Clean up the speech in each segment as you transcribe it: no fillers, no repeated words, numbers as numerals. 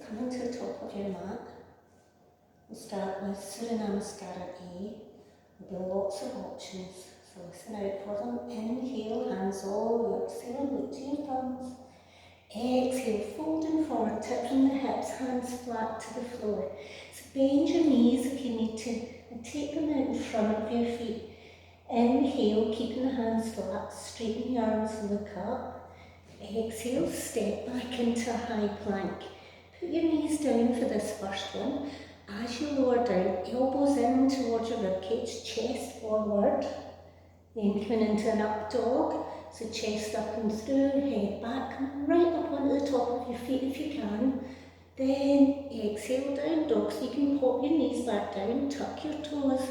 coming to the top of your mat. We'll start with Surya Namaskara A. There'll be lots of options, so listen out for them. Inhale, hands all the way up, exhale, look to your thumbs. Exhale, folding forward, tip from the hips, hands flat to the floor. So bend your knees if you need to, and take them out in front of your feet. Inhale, keeping the hands flat, straighten your arms and look up. Exhale, step back into a high plank. Put your knees down for this first one. As you lower down, elbows in towards your ribcage, chest forward. Then coming into an up dog, so chest up and through, head back, come right up onto the top of your feet if you can. Then exhale, down dog, so you can pop your knees back down, tuck your toes,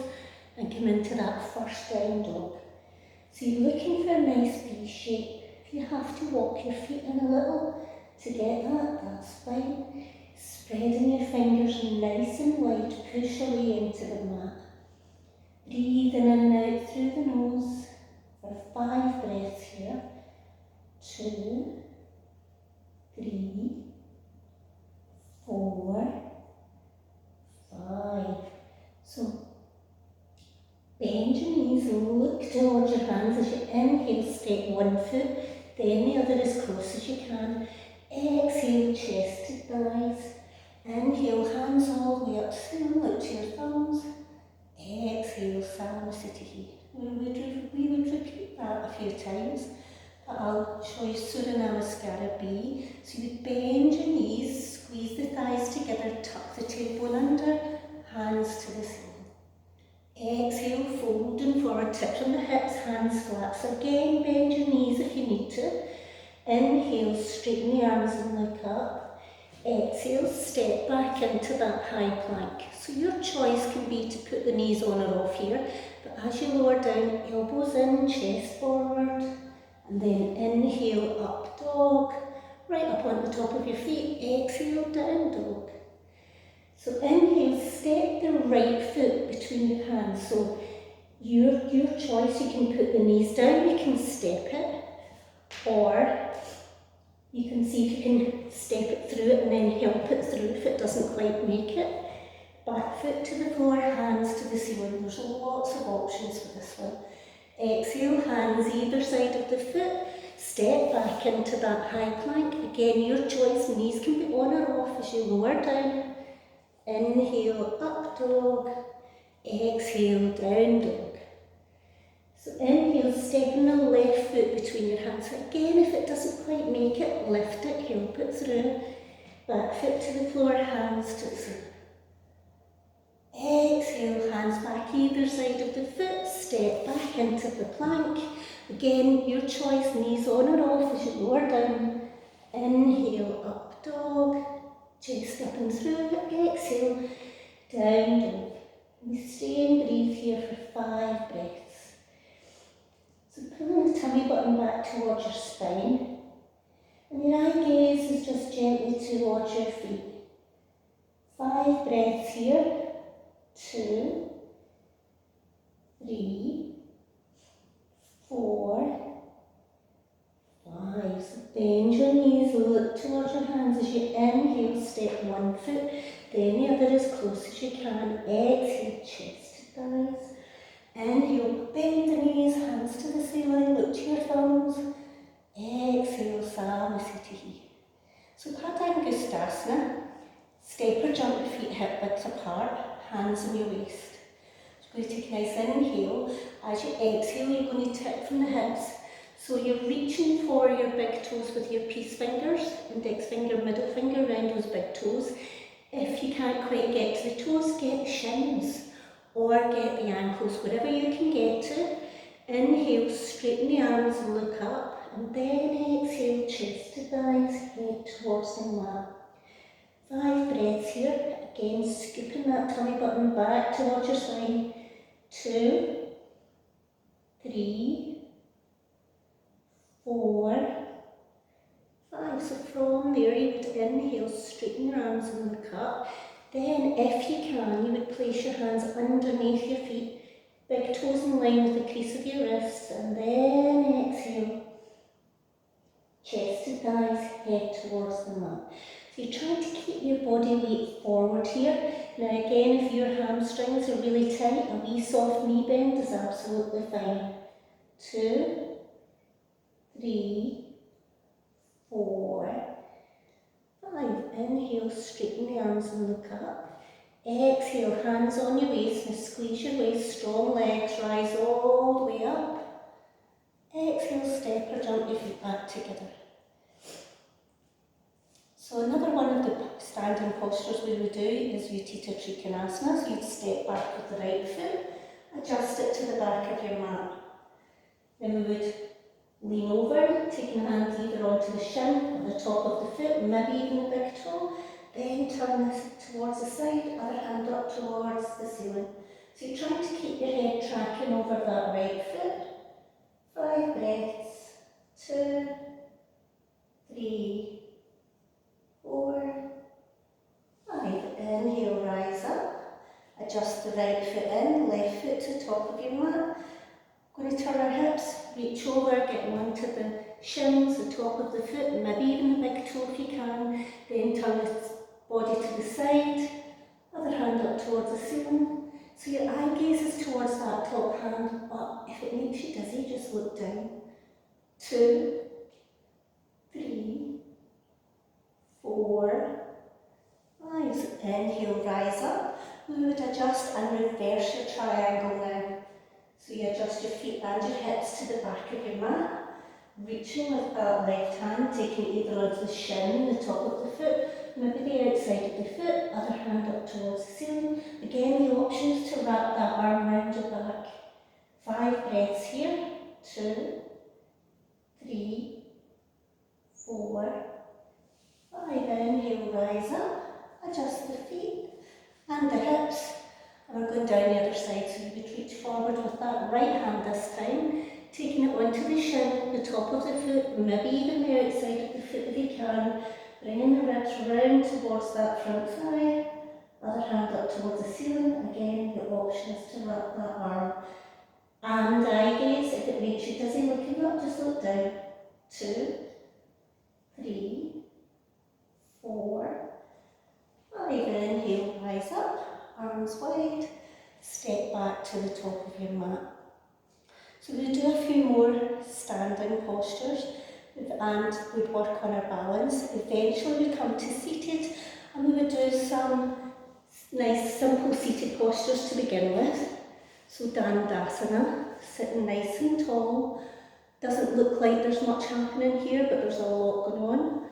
and come into that first down dog. So you're looking for a nice V shape. If you have to walk your feet in a little to get that, that's fine. Spreading your fingers nice and wide, push away into the mat. Breathe in and out through the nose for 5 breaths here. 2, 3, 4, 5. So bend your knees and look towards your hands as you inhale, step one foot, then the other as close as you can. Exhale, chest to thighs. Inhale, hands all the way up through, look to your thumbs. Exhale, Samasthiti. We would repeat that a few times, but I'll show you Surya Namaskara B. So you bend your knees, squeeze the thighs together, tuck the tailbone under, hands to the ceiling. Exhale, folding forward, tip from the hips, hands flat. So again, bend your knees if you need to. Inhale, straighten the arms and look up. Exhale, step back into that high plank. So your choice can be to put the knees on or off here, but as you lower down, elbows in, chest forward, and then inhale, up dog, right up on the top of your feet. Exhale, down dog. So inhale, step the right foot between your hands. So your choice, you can put the knees down, you can step it, or you can see if you can step it through it and then help it through if it doesn't quite make it. Back foot to the floor, hands to the ceiling. There's lots of options for this one. Exhale, hands either side of the foot. Step back into that high plank. Again, your choice. Knees can be on or off as you lower down. Inhale, up dog. Exhale, down dog. So inhale, stepping the left foot between your hands. Again, if it doesn't quite make it, lift it, help it through. Back foot to the floor, hands to the ceiling. Exhale, hands back either side of the foot, step back into the plank. Again, your choice, knees on or off as you lower down. Inhale, up dog, chest up and through. Exhale, down dog. We stay and breathe here for 5 breaths. So pulling the tummy button back towards your spine, and your eye gaze is just gently towards your feet. 5 breaths here. 2, 3, 4, 5. So bend your knees, look towards your hands as you inhale, step one foot, then the other as close as you can. Exhale, chest to thighs. Inhale, bend the knees, hands to the ceiling, look to your thumbs. Exhale, Samasthiti. So Padangusthasana, step or jump your feet hip width apart, hands on your waist. So you're going to take a nice inhale. As you exhale, you're going to tip from the hips. So you're reaching for your big toes with your peace fingers, index finger, middle finger around those big toes. If you can't quite get to the toes, get the shins or get the ankles, wherever you can get to. Inhale, straighten the arms and look up, and then exhale, chest to thighs, head towards the mat. 5 breaths here. Again, scooping that tummy button back towards your spine. 2, 3, 4, 5. So from there, you would inhale, straighten your arms and look up. Then, if you can, you would place your hands underneath your feet, big toes in line with the crease of your wrists, and then exhale. Chest to thighs, head towards the mat. So you're trying to keep your body weight forward here. Now again, if your hamstrings are really tight, a wee soft knee bend is absolutely fine. 2, 3, 4, 5. Inhale, straighten the arms and look up. Exhale, hands on your waist. Now squeeze your waist, strong legs, rise all the way up. Exhale, step or jump your feet back together. So another one of the standing postures we would do is Utthita Trikonasana. So you'd step back with the right foot, adjust it to the back of your mat. Then we would lean over, taking the hands either onto the shin or the top of the foot, maybe even the big toe. Then turn this towards the side, other hand up towards the ceiling. So you're trying to keep your head tracking over that right foot. 5 breaths. 2, 3, 4, 5. Inhale, rise up. Adjust the right foot in, left foot to the top of your mat. Going to turn our hips, reach over, get onto the shins, the top of the foot, maybe even the big toe if you can. Then turn the body to the side, other hand up towards the ceiling. So your eye gaze is towards that top hand, but if it makes you dizzy, just look down. 2, 3, 4, 5. So inhale, rise up. We would adjust and reverse your triangle now. So you adjust your feet and your hips to the back of your mat, reaching with that left hand, taking either onto the shin, the top of the foot, maybe the outside of the foot, other hand up towards the ceiling. Again, the option is to wrap that arm around your back. 5 breaths here. 2, 3, 4, 5. Inhale, rise up, adjust the feet and the hips. And we're going down the other side, so you would reach forward with that right hand this time, taking it onto the shin, the top of the foot, maybe even the outside of the foot if you can, bringing the ribs round towards that front thigh, other hand up towards the ceiling. Again, the option is to wrap that arm and eye gaze. If it makes you dizzy looking up, just look down. 2, 3, 4, 5. Inhale, rise up. Arms wide, step back to the top of your mat. So we'll do a few more standing postures and we'd work on our balance. Eventually we come to seated and we would do some nice simple seated postures to begin with. So Dandasana, sitting nice and tall. Doesn't look like there's much happening here, but there's a lot going on.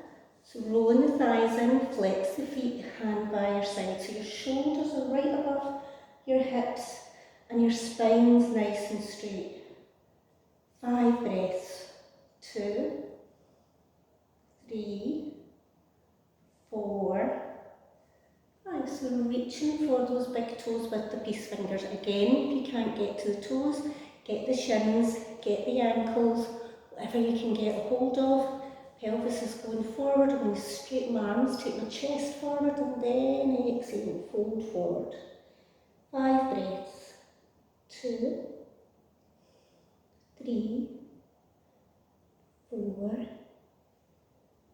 So rolling the thighs in, flex the feet, hand by your side. So your shoulders are right above your hips and your spine's nice and straight. 5 breaths. 2, 3, 4, 5. So reaching for those big toes with the peace fingers. Again, if you can't get to the toes, get the shins, get the ankles, whatever you can get a hold of. Pelvis is going forward. I'm going to straighten my arms, take my chest forward and then exhale, fold forward. 5 breaths. 2, 3, 4,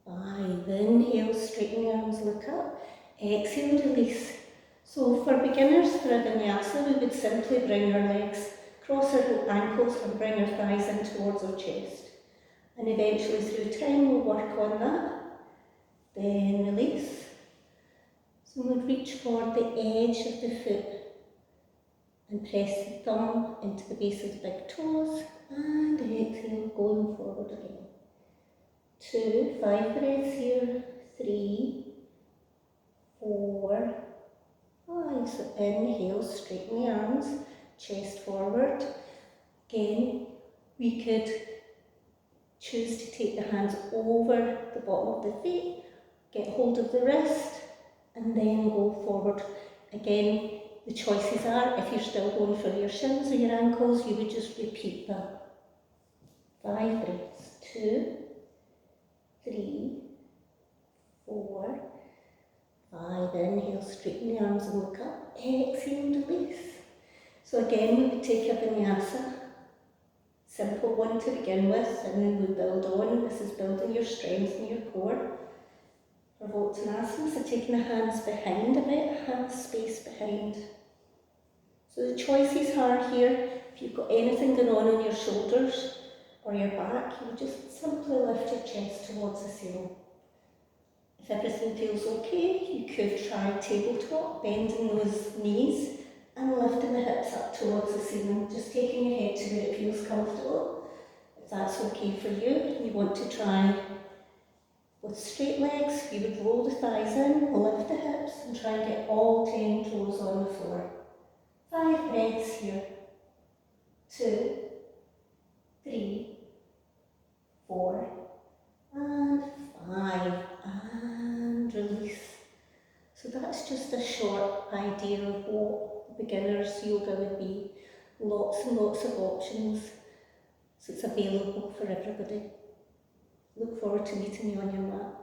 5. Inhale, straighten the arms, look up. Exhale, release. So for beginners for a vinyasa, we would simply bring our legs, cross our ankles and bring our thighs in towards our chest. And eventually through time we'll work on that. Then release. So we'll reach for the edge of the foot and press the thumb into the base of the big toes and exhale, going forward again. 2, 5 breaths here. 3, 4, 5. So inhale, straighten the arms, chest forward. Again, we could choose to take the hands over the bottom of the feet, get hold of the wrist, and then go forward. Again, the choices are, if you're still going for your shins or your ankles, you would just repeat them. 5 breaths. 2, 3, 4, 5. Inhale, straighten the arms and look up. Exhale, release. So again, we would take a vinyasa. Simple one to begin with, and then we build on. This is building your strength in your core. For Uttanasana, so taking the hands behind a bit, hands space behind. So the choices are here. If you've got anything going on your shoulders or your back, you just simply lift your chest towards the ceiling. If everything feels okay, you could try tabletop, bending those knees and lifting the hips up towards the ceiling, just taking your head to where it feels comfortable. If that's okay for you, and you want to try with straight legs, you would roll the thighs in, lift the hips, and try and get all 10 toes on the floor. 5 breaths here. 2, 3, 4, and 5, and release. So that's just a short idea of what beginner's yoga would be. Lots and lots of options, so it's available for everybody. Look forward to meeting you on your mat.